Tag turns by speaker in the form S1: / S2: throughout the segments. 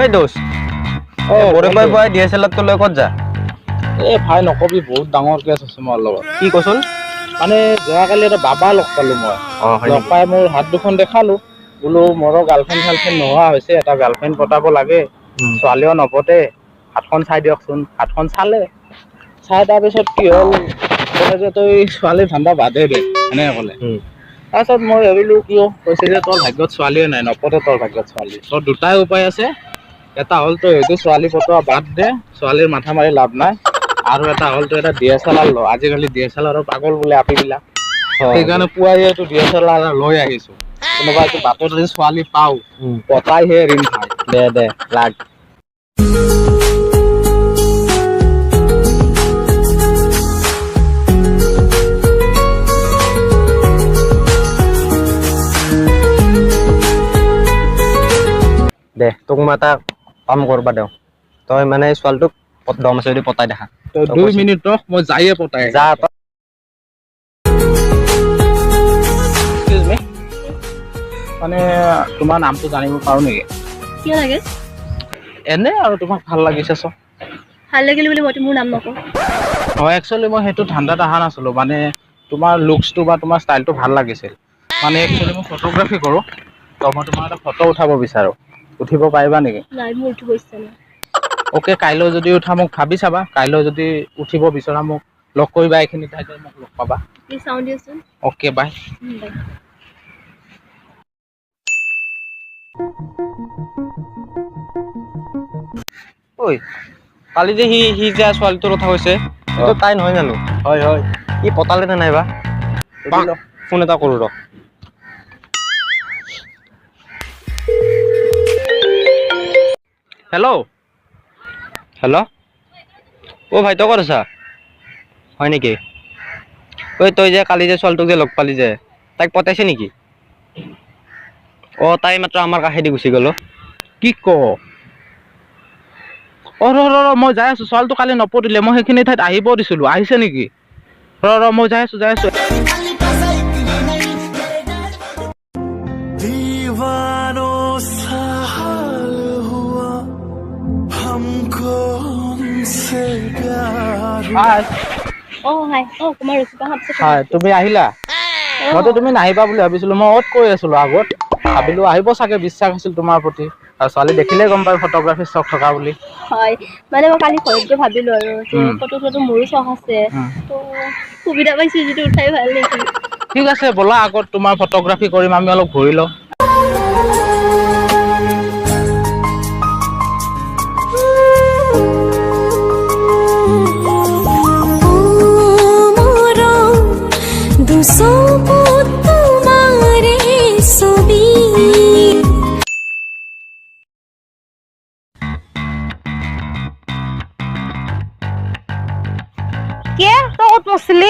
S1: এই দোষ বৰপাই DSLR লৈ ক'ত যা
S2: এই ভাই নকবি বহুত ডাঙৰ কেছ আছে মোৰ লগত
S1: কি কচোন
S2: মানে যোৱাকালি এটা বাবা লগ পালো মই লগ পাই মোৰ হাত দুখন দেখালো বোলো মোৰো গাৰ্লফ্ৰেণ্ড নোহোৱা হৈছে এটা গাৰ্লফ্ৰেণ্ড পতাব লাগে ছোৱালীও নপতে হাতখন চাই দিয়কচোন হাতখন চালে চাই তাৰপিছত কি হ'ল ক'লে যে তই ছোৱালী ধান্দা বাদে দে এনেকৈ ক'লে তাৰপিছত মই ভাবিলোঁ কিয় কৈছে যে তোৰ ভাগ্যত ছোৱালীয়ে নাই নপতে তোৰ ভাগ্যত ছোৱালী তোৰ দুটাই উপায় আছে এটা হ'ল তই হয়তো ছোৱালী পতোৱা বাদ দে ছোৱালীৰ মাথা মাৰি লাভ নাই আৰু এটা হ'ল তই এটা DSLR ল আজিকালি DSLR পাগল বোলে আপিবিলাক সেইকাৰণে পুৱাই এইটো DSLR লৈ আহিছোঁ কোনোবা এইটো বাটত যদি ছোৱালী পাওঁ পতাইহে ঋণ খাই দে লাগ
S1: দে তোক মই এটা কাম কৰবা দেও তই মানে ছোৱালীটোক দম আছে যদি পতাই দেখা
S2: 2 মিনিট ৰখ মই যাইয়ে পতাই
S1: যা
S2: এক্সকিউজ মি মানে তোমাৰ নামটো জানিব পাৰো নেকি
S3: কি লাগে
S2: এনে আৰু তোমাক ভাল লাগিছে চ
S3: ভাল লাগিল বুলি মই মোৰ নাম নকওঁ
S2: হয় একচুৱেলি মই সেইটো ধান্দাত অহা নাছিলো মানে তোমাৰ লুকছটো বা তোমাৰ ষ্টাইলটো ভাল লাগিছিল মানে একচুৱেলি মই ফটোগ্ৰাফী কৰোঁ তো মই তোমাৰ এটা ফটো উঠাব বিচাৰোঁ উঠিব পাৰিবা নেকি
S3: নাই মোৰ উঠিব ইচ্ছা নাই
S2: ওকে কাইলৈ যদি উঠা মোক ভাবি চাবা কাইলৈ যদি উঠিব বিচৰা মোক লগ কৰিবা এইখিনি ঠাইতে মোক লগ পাবা
S3: প্লিজ সাউন্ড দিয়কচোন
S2: ওকে বাই
S3: বাই
S1: ঐ কালি যে সি যে ছোৱালীটোৰ কথা কৈছে সেইটো তাই নহয় জানো
S2: হয়
S1: ই পতালে নে নাইবা ফোন এটা কৰোঁ ৰ হেল্ল' অ' ভাই তই ক'ত আছা হয় নেকি ঐ তই যে কালি যে ছোৱালীটোক যে লগ পালি যে তাইক পতাইছে নেকি অঁ তাই মাত্ৰ আমাৰ কাষেদি গুচি গ'ল
S2: কি ক ৰ মই যাই আছো ছোৱালীটো কালি নপতিলে মই সেইখিনি ঠাইত আহিব দিছিলো আহিছে নেকি ৰ মই যাই আছো তুমি আহিলা মইতো তুমি নাহিবা বুলি ভাবিছিলো মই অত কৈ আছিলো আগত ভাবিলো আহিব চাগে বিশ্বাস আছিল তোমাৰ প্ৰতি আৰু ছোৱালী দেখিলে গম পাই ফটোগ্ৰাফী চখ থকা বুলি
S3: হয় মানে মই কালি ঘৰত গৈ ভাবিলো আৰু যে ফটো মোৰো চখ আছে তো সুবিধা পাইছো যদি উঠাই ভাল নেকি
S2: ঠিক আছে ব'লা আগত তোমাৰ ফটোগ্ৰাফী কৰিম আমি অলপ ঘূৰি লওঁ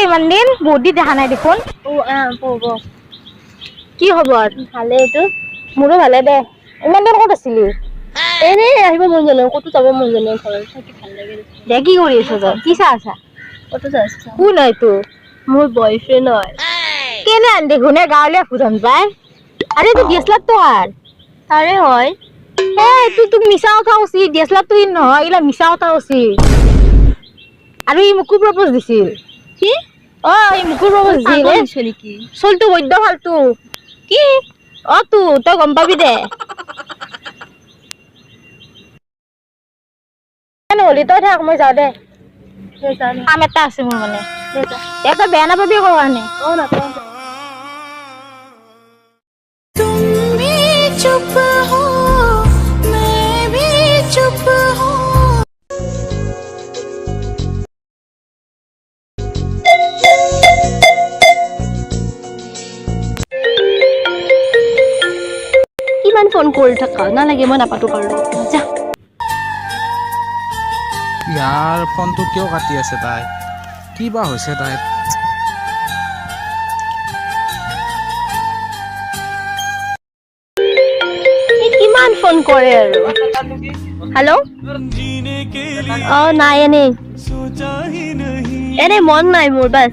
S4: ইমান দিন বহুত দিন দেখা নাই দেখোন কি খবৰ
S3: ভালে এইটো
S4: মোৰো ভালে দে ইমান দিন ক'ত আছিলি
S3: এনে আহিব মন যোৱা নাই ক'তো যাব মন যোৱা নাই ঘৰত থাকি ভাল লাগে
S4: দে কি কৰি আছ তই কি চাই আছা
S3: ক'তো চাই আছা
S4: কোন হয় তোৰ
S3: মোৰ বয়ফ্ৰেণ্ড হয়
S4: কেনে আন দেখোন গাঁৱলীয়া ফুৰন পাই আৰে তোৰ DSLR তো কাৰ
S3: তাৰে হয়
S4: তোক মিছা কথা কৈছি DSLR তো নহয় এইলা মিছা কথা কৈছি আৰু ই মোকো প্ৰপ'জ দিছিল
S3: কি
S4: ই মোকো প্ৰপ'জ দিছিল
S3: নেকি
S4: চলটো বৈদ্য ফালতু
S3: কি
S4: তই গম পাবি দে নহ'লি তই থাক মই যাওঁ দে কাম এটা আছে মোৰ মানে তই বেয়া নাপাবি আকৌ কাৰণে
S3: নাপাওঁ কিমান ফোন কৰি থাকা নালাগে মই নাপাতো পাৰো যা
S2: ইয়াৰ ফোনটো কিয় কাটি আছে তাই কি বা হৈছে তাই
S3: কিমান ফোন কৰে আৰু হেল্ল' নাই এনে মন নাই মোৰ বাস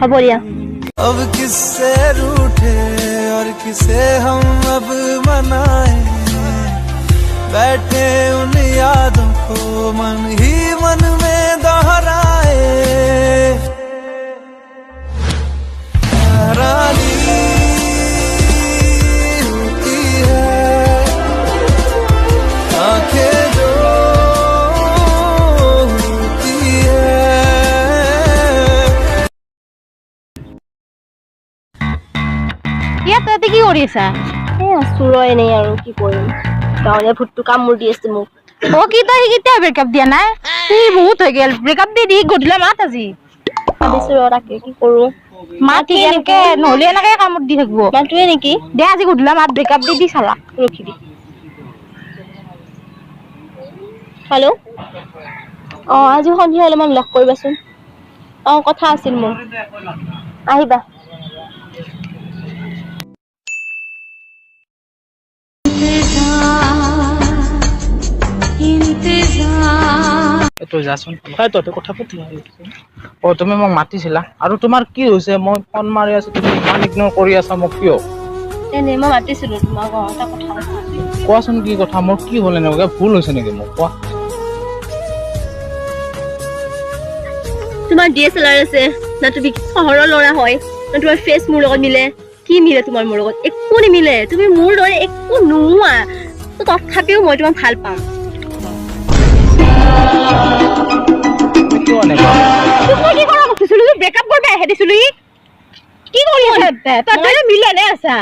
S3: হ'ব দিয়া
S5: अब किससे रूठे और किसे हम अब मनाए बैठे उन यादों को मन ही मन में दोहराए रानी होती है आंखें जो होती है
S4: ইয়াত তহঁতে কি কৰি আছা
S3: এই আছো ৰ এনেই আৰু কি কৰিম গাঁৱলীয়া ভূতটো কামোৰ দি আছে মোক
S4: অ কি তই কেতিয়া ব্ৰেকআপ দিয়া নাই সি বহুত হৈ গেল ব্ৰেকআপ দি গধূলা মাত আজি
S3: ভাবিছো ৰ তাকে কি কৰো
S4: মাত কি এনেকে নহলে এনেকে কামত দি থাকিব
S3: মাতোৱে নেকি
S4: দে আজি গধূলা মাত ব্ৰেকআপ দি চালা
S3: ৰখি হেল্ল' আজি সন্ধিয়া অলপমান লগ কৰিবাচোন কথা আছিল মোৰ আহিবা
S2: তই যাচোন তহঁতে কথা পাতি তুমি মোক মাতিছিলা আৰু তোমাৰ কি হৈছে মই ফোন মাৰি আছো তুমি ইমান ইগনোৰ কৰি আছা মোক কিয়
S3: এনে মই মাতিছিলো তোমাক এটা কথা
S2: কোৱাচোন কি কথা মোৰ কি হ'ল এনেকুৱা ভুল হৈছে নেকি মোক কোৱা
S3: তোমাৰ DSLR আছে না তুমি চহৰৰ ল'ৰা হয় না তোমাৰ ফেচ মোৰ লগত মিলে কি মিলে তোমাৰ মোৰ লগত একো নিমিলে তুমি মোৰ দৰে একো নোহোৱা তো তথাপিও মই তোমাক ভাল পাম
S2: কিয় এনেকুৱা
S4: তই কি কৰা কৈছিলি ব্ৰেকআপ কৰিব আহে দিছিলি কি কৰি আছা তই মিলে নে আছা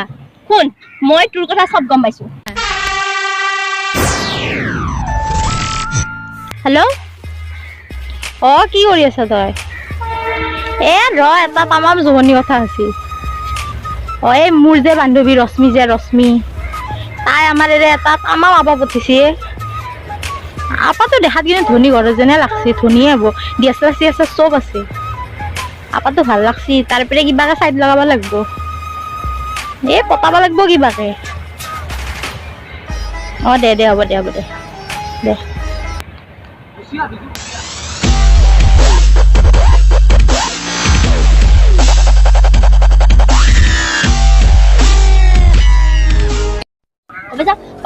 S3: শুন মই তোৰ কথা সব গম পাইছো
S4: হেল্ল' কি কৰি আছা তই এটা তামাম জমনি কথা আছিল এই মোৰ যে বান্ধৱী ৰশ্মি তাই আমাৰ এটা তামাম আপা পঠিছে আপাতো দেখাত কিন্তু ধনী ঘৰৰ যেনে লাগছে ধনীয়ে হ'ব DSLR চব আছে আপাতো ভাল লাগছি তাৰপৰা কিবাকে চাইড লগাব লাগিব পতাব লাগিব কিবাকে দে হ'ব দে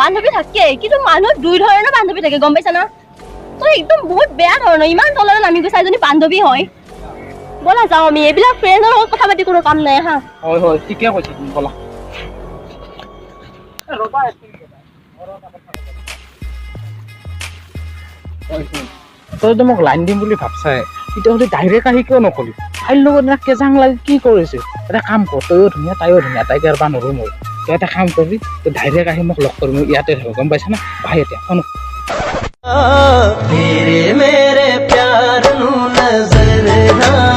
S3: বান্ধৱী থাকে কিন্তু মানুহৰ দুই ধৰণৰ বান্ধৱী থাকে গম পাইছা না তই একদম বহুত বেয়া ধৰণৰ ইমান তললৈ নামি গৈছা এজনী বান্ধৱী হয় ব'লা যাওঁ আমি এইবিলাক ফ্ৰেণ্ডৰ লগত কথা পাতি কোনো কাম নাই হা
S2: হয় ঠিকে কৈছা তুমি ব'লা তইতো মোক লাইন দিম বুলি ভাবছাই তেতিয়াহ'লে ডাইৰেক্ট আহি কিয় নকলি তাইৰ লগত কেজাং লাগি কি কৰিছে এটা কাম কৰ তইও ধুনীয়া তাইও ধুনীয়া তাইক আৰু নৰো মই তই এটা কাম কৰিবি তই ডাইৰেক্ট আহি মোক লগ কৰিবি ইয়াতে থাকো গম পাইছা না ভাই এতিয়া ফোন
S5: तेरे मेरे प्यार नू नजर ना